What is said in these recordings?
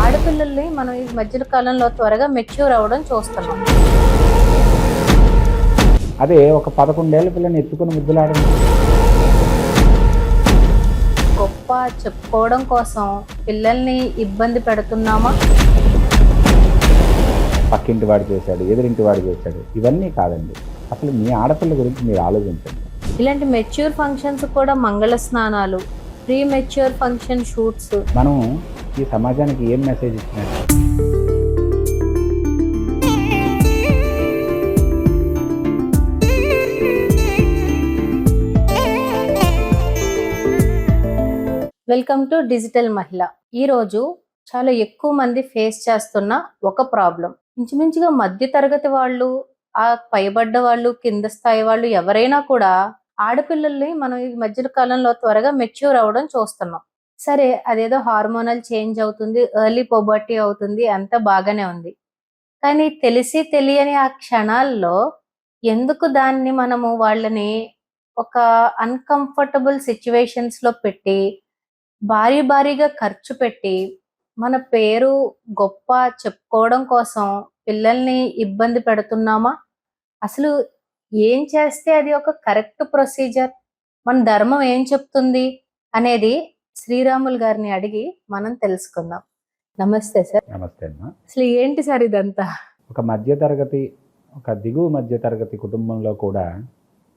ఆడపిల్లల్ని మనం ఈ మధ్య కాలంలో త్వరగా మెచ్యూర్ అవ్వడం చూస్తున్నాం. అదే ఒక 11 ఏళ్ల పిల్లని ఎత్తుకుని ముద్దులాడండి. గొప్ప చెప్పుకోవడం కోసం పిల్లల్ని ఇబ్బంది పెడుతున్నామా? పక్కింటి వాడు చేశాడు, ఎదురింటి వాడు చేశాడు, ఇవన్నీ కాదండి. అసలు మీ ఆడపిల్ల గురించి మీరు ఆలోచించండి. ఇలాంటి మెచ్యూర్ ఫంక్షన్స్ కూడా మంగళ స్నానాలు, ప్రీ మెచ్యూర్ ఫంక్షన్ షూట్స్. మనం ఈ సమాజానికి ఏం మెసేజ్ ఇచ్చినట్టు? వెల్కమ్ టు డిజిటల్ మహిళ. ఈరోజు చాలా ఎక్కువ మంది ఫేస్ చేస్తున్న ఒక ప్రాబ్లం, ఇంచుమించుగా మధ్య తరగతి వాళ్ళు, ఆ పైబడ్డ వాళ్ళు, కింద స్థాయి వాళ్ళు ఎవరైనా కూడా ఆడపిల్లల్ని మనం ఈ మధ్య కాలంలో త్వరగా మెచ్యూర్ అవ్వడం చూస్తున్నాం. సరే, అదేదో హార్మోనల్ చేంజ్ అవుతుంది, ఎర్లీ పొబర్టీ అవుతుంది, అంతా బాగానే ఉంది. కానీ తెలిసి తెలియని ఆ క్షణాల్లో ఎందుకు దాన్ని మనము వాళ్ళని ఒక అన్కంఫర్టబుల్ సిచ్యువేషన్స్ లో పెట్టి భారీగా ఖర్చు పెట్టి మన పేరు గొప్ప చెప్పుకోవడం కోసం పిల్లల్ని ఇబ్బంది పెడుతున్నామా? అసలు ఏం చేస్తే అది ఒక కరెక్ట్ ప్రొసీజర్, మన ధర్మం ఏం చెప్తుంది అనేది శ్రీరాములు గారిని అడిగి మనం తెలుసుకుందాం. నమస్తే సార్. నమస్తే అమ్మా. అసలు ఏంటి సార్ ఇదంతా? ఒక మధ్యతరగతి, ఒక దిగువ మధ్యతరగతి కుటుంబంలో కూడా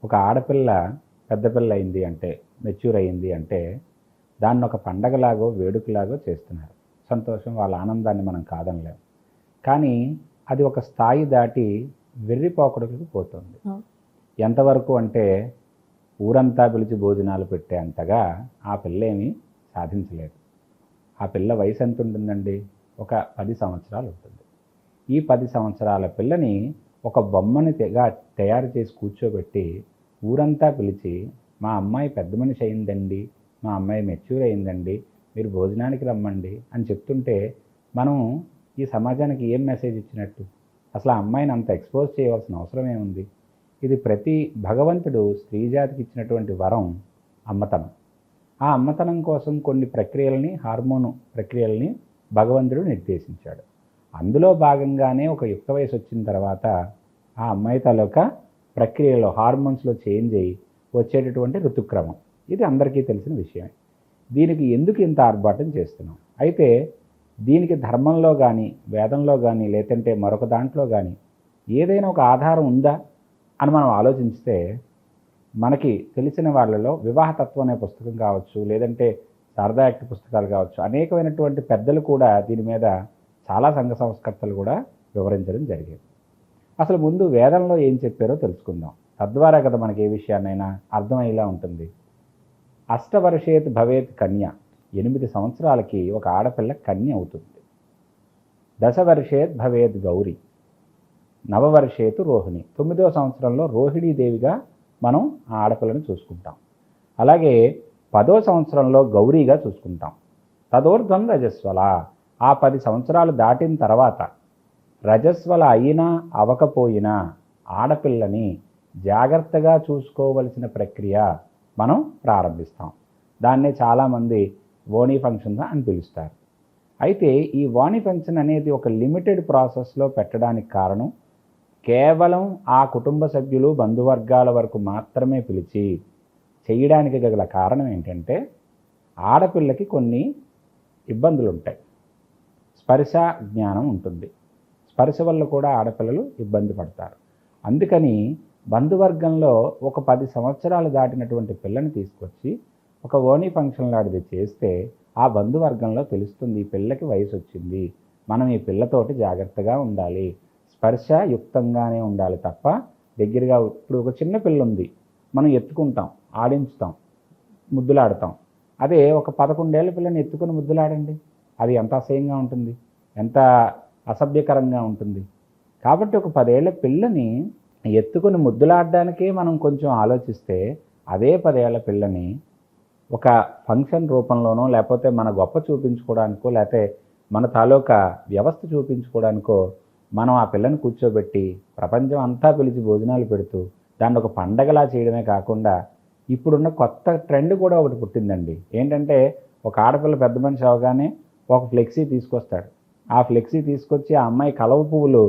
ఒక ఆడపిల్ల పెద్ద పిల్ల అయింది అంటే, మెచ్యూర్ అయింది అంటే దాన్ని ఒక పండగలాగో వేడుకలాగో చేస్తున్నారు. సంతోషం, వాళ్ళ ఆనందాన్ని మనం కాదనలేం. కానీ అది ఒక స్థాయి దాటి వెర్రిపోకడులకు పోతుంది. ఎంతవరకు అంటే ఊరంతా పిలిచి భోజనాలు పెట్టే అంతగా ఆ పిల్ల ఏమీ సాధించలేదు. ఆ పిల్ల వయసు ఎంత ఉంటుందండి? ఒక 10 సంవత్సరాలు ఉంటుంది. ఈ 10 సంవత్సరాల పిల్లని ఒక బొమ్మని తయారు చేసి కూర్చోబెట్టి ఊరంతా పిలిచి, మా అమ్మాయి పెద్ద మనిషి అయిందండి, మా అమ్మాయి మెచ్యూర్ అయిందండి, మీరు భోజనానికి రమ్మండి అని చెప్తుంటే మనం ఈ సమాజానికి ఏం మెసేజ్ ఇచ్చినట్టు? అసలు ఆ అమ్మాయిని అంత ఎక్స్పోజ్ చేయవలసిన అవసరం ఏముంది? ఇది ప్రతి భగవంతుడు స్త్రీ జాతికి ఇచ్చినటువంటి వరం, అమ్మతనం. ఆ అమ్మతనం కోసం కొన్ని ప్రక్రియలని, హార్మోను ప్రక్రియలని భగవంతుడు నిర్దేశించాడు. అందులో భాగంగానే ఒక యుక్త వయసు వచ్చిన తర్వాత ఆ అమ్మాయి తాలూకా ప్రక్రియలో హార్మోన్స్లో చేంజ్ అయ్యి వచ్చేటటువంటి ఋతుక్రమం. ఇది అందరికీ తెలిసిన విషయమే. దీనికి ఎందుకు ఇంత ఆర్భాటం చేస్తున్నాం? అయితే దీనికి ధర్మంలో కానీ, వేదంలో కానీ, లేదంటే మరొక దాంట్లో కానీ ఏదైనా ఒక ఆధారం ఉందా అని మనం ఆలోచిస్తే మనకి తెలిసిన వాళ్ళలో వివాహతత్వం అనే పుస్తకం కావచ్చు, లేదంటే శారదా యాక్ట్ పుస్తకాలు కావచ్చు, అనేకమైనటువంటి పెద్దలు కూడా దీని మీద, చాలా సంఘ సంస్కర్తలు కూడా వివరించడం జరిగింది. అసలు ముందు వేదంలో ఏం చెప్పారో తెలుసుకుందాం. తద్వారా కదా మనకి ఏ విషయాన్నైనా అర్థమయ్యేలా ఉంటుంది. అష్టవర్షేత్ భవేత్ కన్య, 8 సంవత్సరాలకి ఒక ఆడపిల్ల కన్య అవుతుంది. దశవర్షేత్ భవేత్ గౌరీ, నవవర్షేతు రోహిణి, 9వ సంవత్సరంలో రోహిణీదేవిగా మనం ఆ ఆడపిల్లను చూసుకుంటాం. అలాగే 10వ సంవత్సరంలో గౌరీగా చూసుకుంటాం. తదోర్ధ్వం రజస్వల, ఆ 10 సంవత్సరాలు దాటిన తర్వాత రజస్వల అయినా అవకపోయినా ఆడపిల్లని జాగ్రత్తగా చూసుకోవలసిన ప్రక్రియ మనం ప్రారంభిస్తాం. దాన్నే చాలామంది ఓణీ ఫంక్షన్ అని పిలుస్తారు. అయితే ఈ ఓణీ ఫంక్షన్ అనేది ఒక లిమిటెడ్ ప్రాసెస్లో పెట్టడానికి కారణం, కేవలం ఆ కుటుంబ సభ్యులు, బంధువర్గాల వరకు మాత్రమే పిలిచి చేయడానికి గల కారణం ఏంటంటే, ఆడపిల్లకి కొన్ని ఇబ్బందులు ఉంటాయి. స్పర్శ జ్ఞానం ఉంటుంది. స్పర్శ వల్ల కూడా ఆడపిల్లలు ఇబ్బంది పడతారు. అందుకని బంధువర్గంలో ఒక 10 సంవత్సరాలు దాటినటువంటి పిల్లని తీసుకొచ్చి ఒక ఓణీ ఫంక్షన్ లాంటిది చేస్తే ఆ బంధువర్గంలో తెలుస్తుంది, ఈ పిల్లకి వయసు వచ్చింది, మనం ఈ పిల్లతోటి జాగ్రత్తగా ఉండాలి, స్పర్శయుక్తంగానే ఉండాలి తప్ప దగ్గరగా. ఇప్పుడు ఒక చిన్న పిల్ల ఉంది, మనం ఎత్తుకుంటాం, ఆడించుతాం, ముద్దులాడతాం. అదే ఒక 11 ఏళ్ల పిల్లని ఎత్తుకుని ముద్దులాడండి, అది ఎంత అసహ్యంగా ఉంటుంది, ఎంత అసభ్యకరంగా ఉంటుంది. కాబట్టి ఒక 10 ఏళ్ల పిల్లని ఎత్తుకుని ముద్దులాడడానికే మనం కొంచెం ఆలోచిస్తే, అదే 10 ఏళ్ల పిల్లని ఒక ఫంక్షన్ రూపంలోనో, లేకపోతే మన గొప్ప చూపించుకోవడానికో, లేకపోతే మన తాలూకా వ్యవస్థ చూపించుకోవడానికో మనం ఆ పిల్లని కూర్చోబెట్టి ప్రపంచం అంతా పిలిచి భోజనాలు పెడుతూ దాన్ని ఒక పండగలా చేయడమే కాకుండా, ఇప్పుడున్న కొత్త ట్రెండ్ కూడా ఒకటి పుట్టిందండి. ఏంటంటే, ఒక ఆడపిల్ల పెద్ద మనిషి అవగానే ఒక ఫ్లెక్సీ తీసుకొస్తాడు, ఆ ఫ్లెక్సీ తీసుకొచ్చి ఆ అమ్మాయి కలవ పువ్వులు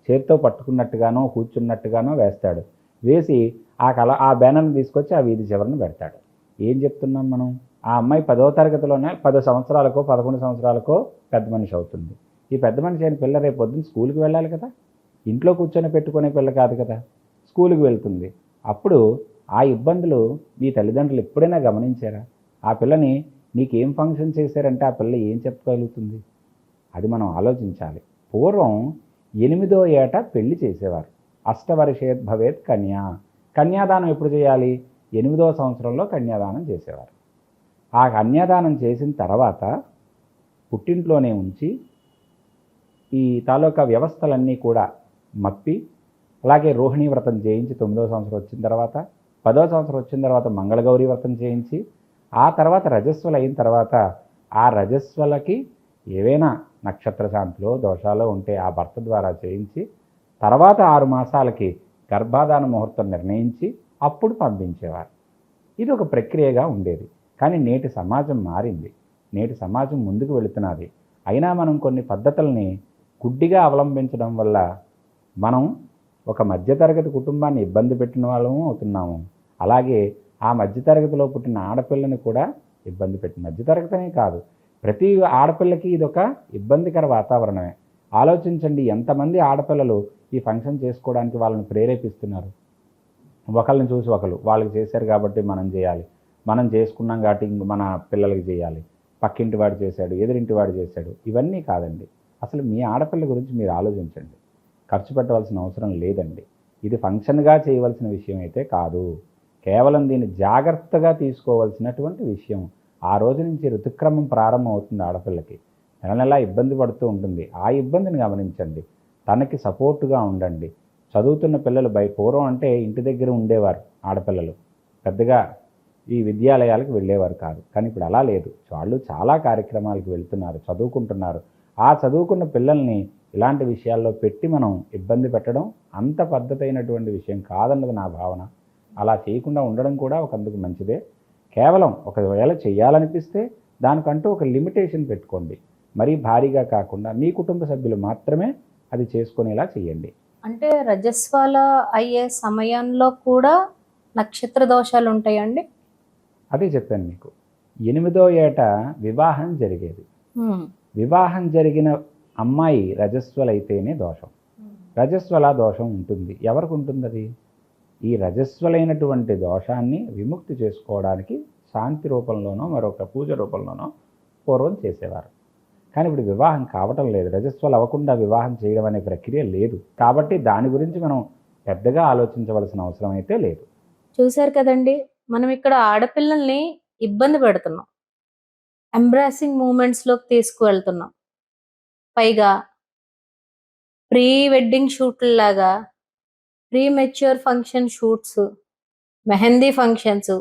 చేత్తో పట్టుకున్నట్టుగానో కూర్చున్నట్టుగానో వేస్తాడు. వేసి ఆ బ్యానర్ని తీసుకొచ్చి ఆ వీధి చివరన పెడతాడు. ఏం చెప్తున్నాం మనం? ఆ అమ్మాయి 10వ తరగతిలోనే 10 సంవత్సరాలకో 11 సంవత్సరాలకో పెద్ద మనిషి అవుతుంది. ఈ పెద్ద మనిషి అయిన పిల్ల రేపు పొద్దున్న స్కూల్కి వెళ్ళాలి కదా. ఇంట్లో కూర్చొని పెట్టుకునే పిల్ల కాదు కదా, స్కూల్కి వెళ్తుంది. అప్పుడు ఆ ఇబ్బందులు మీ తల్లిదండ్రులు ఎప్పుడైనా గమనించారా? ఆ పిల్లని నీకేం ఫంక్షన్ చేశారంటే ఆ పిల్ల ఏం చెప్పగలుగుతుంది? అది మనం ఆలోచించాలి. పూర్వం 8వ ఏట పెళ్లి చేసేవారు. అష్టవర్షేత్ భవేత్ కన్యా. కన్యాదానం ఎప్పుడు చేయాలి? 8వ సంవత్సరంలో కన్యాదానం చేసేవారు. ఆ కన్యాదానం చేసిన తర్వాత పుట్టింట్లోనే ఉంచి ఈ తాలూకా వ్యవస్థలన్నీ కూడా మప్పి, అలాగే రోహిణీ వ్రతం చేయించి 9వ సంవత్సరం వచ్చిన తర్వాత, 10వ సంవత్సరం వచ్చిన తర్వాత మంగళగౌరి వ్రతం చేయించి, ఆ తర్వాత రజస్వలు అయిన తర్వాత ఆ రజస్వలకి ఏవైనా నక్షత్ర శాంతిలో దోషాలు ఉంటే ఆ భర్త ద్వారా చేయించి, తర్వాత 6 మాసాలకి గర్భాధాన ముహూర్తం నిర్ణయించి అప్పుడు పంపించేవారు. ఇది ఒక ప్రక్రియగా ఉండేది. కానీ నేటి సమాజం మారింది. నేటి సమాజం ముందుకు వెళుతున్నది. అయినా మనం కొన్ని పద్ధతుల్ని గుడ్డిగా అవలంబించడం వల్ల మనం ఒక మధ్యతరగతి కుటుంబాన్ని ఇబ్బంది పెట్టిన వాళ్ళము అవుతున్నాము. అలాగే ఆ మధ్యతరగతిలో పుట్టిన ఆడపిల్లని కూడా ఇబ్బంది పెట్టిన, మధ్యతరగతినే కాదు, ప్రతి ఆడపిల్లకి ఇదొక ఇబ్బందికర వాతావరణమే. ఆలోచించండి, ఎంతమంది ఆడపిల్లలు ఈ ఫంక్షన్ చేసుకోవడానికి వాళ్ళని ప్రేరేపిస్తున్నారు. ఒకళ్ళని చూసి ఒకళ్ళు, వాళ్ళకి చేశారు కాబట్టి మనం చేయాలి, మనం చేసుకున్నాం కాబట్టి మన పిల్లలకి చేయాలి, పక్కింటి వాడు చేశాడు, ఎదురింటి వాడు చేశాడు. ఇవన్నీ కాదండి. అసలు మీ ఆడపిల్ల గురించి మీరు ఆలోచించండి. ఖర్చు పెట్టవలసిన అవసరం లేదండి. ఇది ఫంక్షన్గా చేయవలసిన విషయం అయితే కాదు. కేవలం దీన్ని జాగ్రత్తగా తీసుకోవాల్సినటువంటి విషయం. ఆ రోజు నుంచి ఋతుక్రమం ప్రారంభం అవుతుంది. ఆడపిల్లకి నెల నెలా ఇబ్బంది పడుతూ ఉంటుంది. ఆ ఇబ్బందిని గమనించండి, తనకి సపోర్టుగా ఉండండి. చదువుతున్న పిల్లలు పూర్వం అంటే ఇంటి దగ్గర ఉండేవారు ఆడపిల్లలు, పెద్దగా ఈ విద్యాలయాలకు వెళ్ళేవారు కాదు. కానీ ఇప్పుడు అలా లేదు. వాళ్ళు చాలా కార్యక్రమాలకు వెళ్తున్నారు, చదువుకుంటున్నారు. ఆ చదువుకున్న పిల్లల్ని ఇలాంటి విషయాల్లో పెట్టి మనం ఇబ్బంది పెట్టడం అంత పద్ధతైనటువంటి విషయం కాదన్నది నా భావన. అలా చేయకుండా ఉండడం కూడా ఒకందుకు మంచిదే. కేవలం ఒకవేళ చేయాలనిపిస్తే దానికంటూ ఒక లిమిటేషన్ పెట్టుకోండి. మరీ భారీగా కాకుండా మీ కుటుంబ సభ్యులు మాత్రమే అది చేసుకునేలా చేయండి. అంటే రజస్వాల అయ్యే సమయంలో కూడా నక్షత్ర దోషాలు ఉంటాయండి? అదే చెప్పాను మీకు. 8వ ఏట వివాహం జరిగేది. వివాహం జరిగిన అమ్మాయి రజస్వలైతేనే దోషం. రజస్వల దోషం ఉంటుంది. ఎవరికి ఉంటుంది అది? ఈ రజస్వలైనటువంటి దోషాన్ని విముక్తి చేసుకోవడానికి శాంతి రూపంలోనో మరొక పూజ రూపంలోనో పూర్వం చేసేవారు. కానీ ఇప్పుడు వివాహం కావటం లేదు. రజస్వలు అవ్వకుండా వివాహం చేయడం అనే ప్రక్రియ లేదు. కాబట్టి దాని గురించి మనం పెద్దగా ఆలోచించవలసిన అవసరం అయితే లేదు. చూశారు కదండి, మనం ఇక్కడ ఆడపిల్లల్ని ఇబ్బంది పెడుతున్నాం, ఎంబ్రాసింగ్ మూమెంట్స్లోకి తీసుకువెళ్తున్నాం. పైగా ప్రీ వెడ్డింగ్ షూట్లలాగా pre mature function shoots, mehndi functions,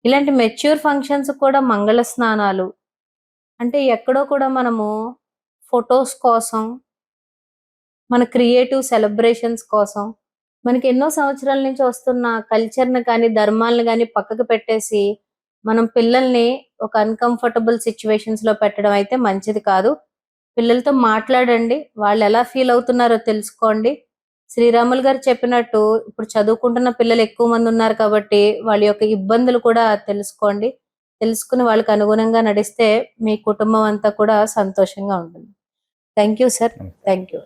ఇలాంటి మెచ్యూర్ ఫంక్షన్స్ కూడా మంగళ స్నానాలు, అంటే ఎక్కడో కూడా మనము ఫొటోస్ కోసం, మన క్రియేటివ్ సెలబ్రేషన్స్ కోసం, మనకి ఎన్నో సంవత్సరాల నుంచి వస్తున్న కల్చర్ని కానీ ధర్మాలను కానీ పక్కకు పెట్టేసి మనం పిల్లల్ని ఒక అన్కంఫర్టబుల్ సిచ్యువేషన్స్లో పెట్టడం అయితే మంచిది కాదు. పిల్లలతో మాట్లాడండి, వాళ్ళు ఎలా ఫీల్ అవుతున్నారో తెలుసుకోండి. శ్రీరాములు గారు చెప్పినట్టు ఇప్పుడు చదువుకుంటున్న పిల్లలు ఎక్కువ మంది ఉన్నారు కాబట్టి వాళ్ళ యొక్క ఇబ్బందులు కూడా తెలుసుకోండి. తెలుసుకుని వాళ్ళకి అనుగుణంగా నడిస్తే మీ కుటుంబం అంతా కూడా సంతోషంగా ఉంటుంది. Thank you sir. Thank you.